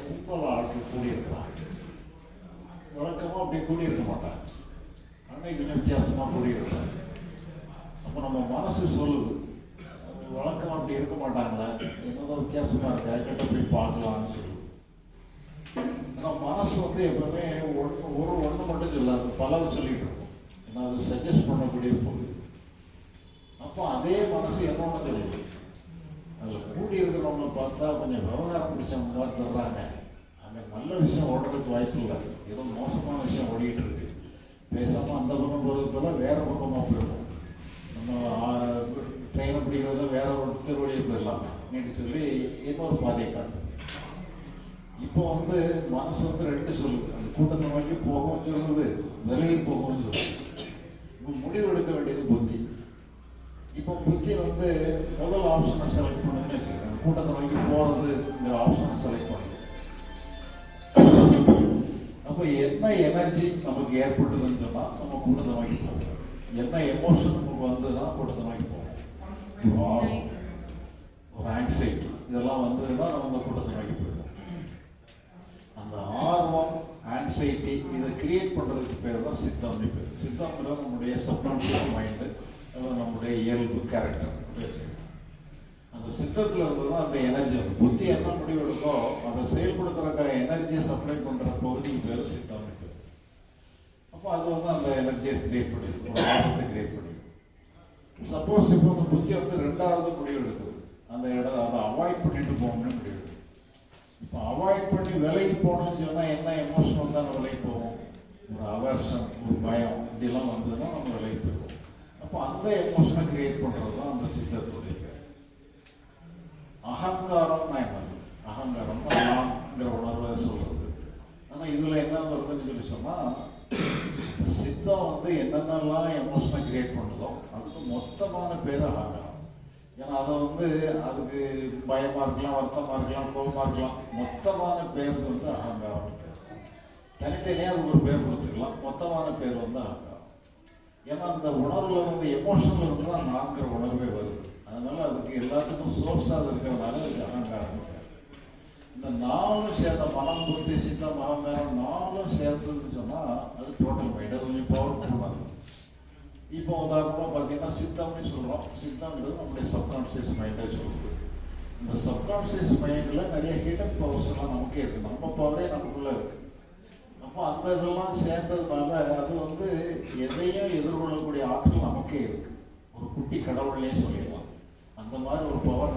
கும்பல் ஆட்கள் கூடியிருக்கிறாங்க. வழக்கமாக அப்படி கூடியிருக்க மாட்டாங்க, அன்னைக்கு கொஞ்சம் வித்தியாசமாக கூடியிருக்கிறாங்க. அப்போ நம்ம மனசு சொல்லுது, வழக்கம் அப்படி இருக்க மாட்டாங்களா, என்னதான் வித்தியாசமாக இருக்கா, கிட்ட போய் பார்க்கலாம்னு சொல்லுது. ஆனால் மனசு வந்து எப்பவுமே ஒன்று மட்டும் சொல்லாது, பலர் சொல்லிட்டு இருக்கும். ஏன்னா அது சஜஸ்ட் பண்ணக்கூடிய பொருள். அப்போ அதே மனசு என்னொன்று சொல்லுது, அதில் கூடி இருக்கிறவங்களை பார்த்தா கொஞ்சம் விவகாரம் பிடிச்சவங்க மாதிரி தர்றாங்க, அங்கே நல்ல விஷயம் ஓடுறதுக்கு வாய்ப்பு இல்லை, ஏதோ மோசமான விஷயம் ஓடிக்கிட்டு இருக்கு, பேசாமல் அந்த பக்கம் போகிறது போல வேற பக்கமாக போயிடும், நம்ம ட்ரெயினை பிடிக்கிறத வேற ஒரு திருவழியை போயிடலாம் நீட்டு சொல்லி இன்னொரு பாதையை காட்டும். இப்போ வந்து மனசு வந்து ரெண்டு சொல்லுது, அந்த கூட்டத்தை நோக்கி போகும்னு சொல்லுது, விலகி போகும்னு சொல்லுது. இப்போ முடிவு எடுக்க வேண்டியது புத்தி. இப்போ புத்தி வந்து முதல் ஆப்ஷனை செலக்ட் பண்ணுன்னு வச்சுருக்காங்க, கூட்டத்தை நோக்கி போகிறதுங்கிற ஆப்ஷனை செலக்ட் பண்ணுது. அப்போ என்ன எனர்ஜி நமக்கு ஏற்பட்டுதுன்னு சொன்னால் நம்ம கூட்டத்தை நோக்கி போவோம், என்ன எமோஷன் நமக்கு வந்துன்னா கூட்டத்தை நோக்கி போவோம். ஒரு ஆங்ஸைட்டி இதெல்லாம் வந்ததுன்னா நம்ம அந்த கூட்டத்தை நோக்கி போயிடுவோம். அந்த ஆர்வம், ஆங்ஸைட்டி இதை கிரியேட் பண்ணுறதுக்கு பேர் தான் சித்தம்னு பேர். சித்தம்ங்கிறது நம்முடைய சப்கான்ஷியஸ் மைண்டு, நம்முடைய இயல்பு, கேரக்டர். அந்த சித்தத்தில் இருந்து தான் அந்த எனர்ஜி வந்து புத்தி என்ன முடிவு எடுக்கோ அதை செயல்படுத்துறதுக்காக எனர்ஜியை சப்ளை பண்ணுற பகுதிக்கு பேர் சித்தம்னு பேர். அப்போ அது வந்து அந்த எனர்ஜியை கிரியேட் பண்ணிடும், ஒரு ஆர்வத்தை கிரியேட் பண்ணிடும். சப்போஸ் இப்போ அந்த புத்தி வந்து ரெண்டாவது முடிவு எடுக்குது, அந்த இடம் அதை அவாய்ட் பண்ணிட்டு போகணும்னு முடிவு எடுக்குது. இப்போ அவாய்ட் பண்ணி விலகி போகணும்னு சொன்னால் என்ன எமோஷன் வந்தால் நம்ம விலகி போவோம், ஒரு அவர்ஷன், ஒரு பயம், இப்படிலாம் வந்ததுன்னா நம்ம விலகி போயிடுவோம். அப்போ அந்த எமோஷனை கிரியேட் பண்ணுறது தான் அந்த சித்தத்துடைய பேர். அகங்காரம்னா என்ன? அகங்காரம் நான்கிற உணர்வை சொல்றது. ஆனால் இதில் என்ன வருதுன்னு சொல்லி சொன்னால், சித்தம் வந்து என்னென்னலாம் எமோஷனை கிரியேட் பண்ணுதோ அதுக்கு மொத்தமான பேர் அகங்காரம். ஏன்னா அதை வந்து அதுக்கு பயமாக இருக்கலாம், வருத்தமாக இருக்கலாம், கோபமாக இருக்கலாம், மொத்தமான பேர் வந்து அகங்காரம். தனித்தனியாக அதுக்கு ஒரு பேர் கொடுத்துக்கலாம், மொத்தமான பேர் வந்து அகங்காரம். ஏன்னா அந்த உணர்வுல வந்து எமோஷனில் இருந்து தான் நான்கிற உணர்வே வருது. அதனால அதுக்கு எல்லாத்துக்கும் சோர்ஸாக இருக்கிறதுனால அதுக்கு அகங்காரம். இந்த நாலும் சேர்ந்த மனம், புத்தி, சித்தம், அகங்காரம் நாலும் சேர்ந்ததுன்னு சொன்னால் அது டோட்டல் மைண்ட், அது கொஞ்சம் பவர்ஃபுல்லாக. இப்போ உதாரணமாக பார்த்தீங்கன்னா சித்தம்னு சொல்கிறோம். சித்தம்ன்றது நம்முடைய சப்கான்ஷியஸ் மைண்டை சொல்லுது. இந்த சப்கான்ஷியஸ் மைண்டில் நிறைய ஹிடன் பவர்ஸ் எல்லாம் நமக்கே இருக்குது, நம்ம பவரே நமக்குள்ளே இருக்குது. அப்போ அந்த இதெல்லாம் சேர்ந்ததுனால அது வந்து எதையும் எதிர்கொள்ளக்கூடிய ஆற்றல் நமக்கே இருக்குது. ஒரு குட்டி கடவுள்லேயே சொல்லிடலாம், அந்த மாதிரி ஒரு பவர்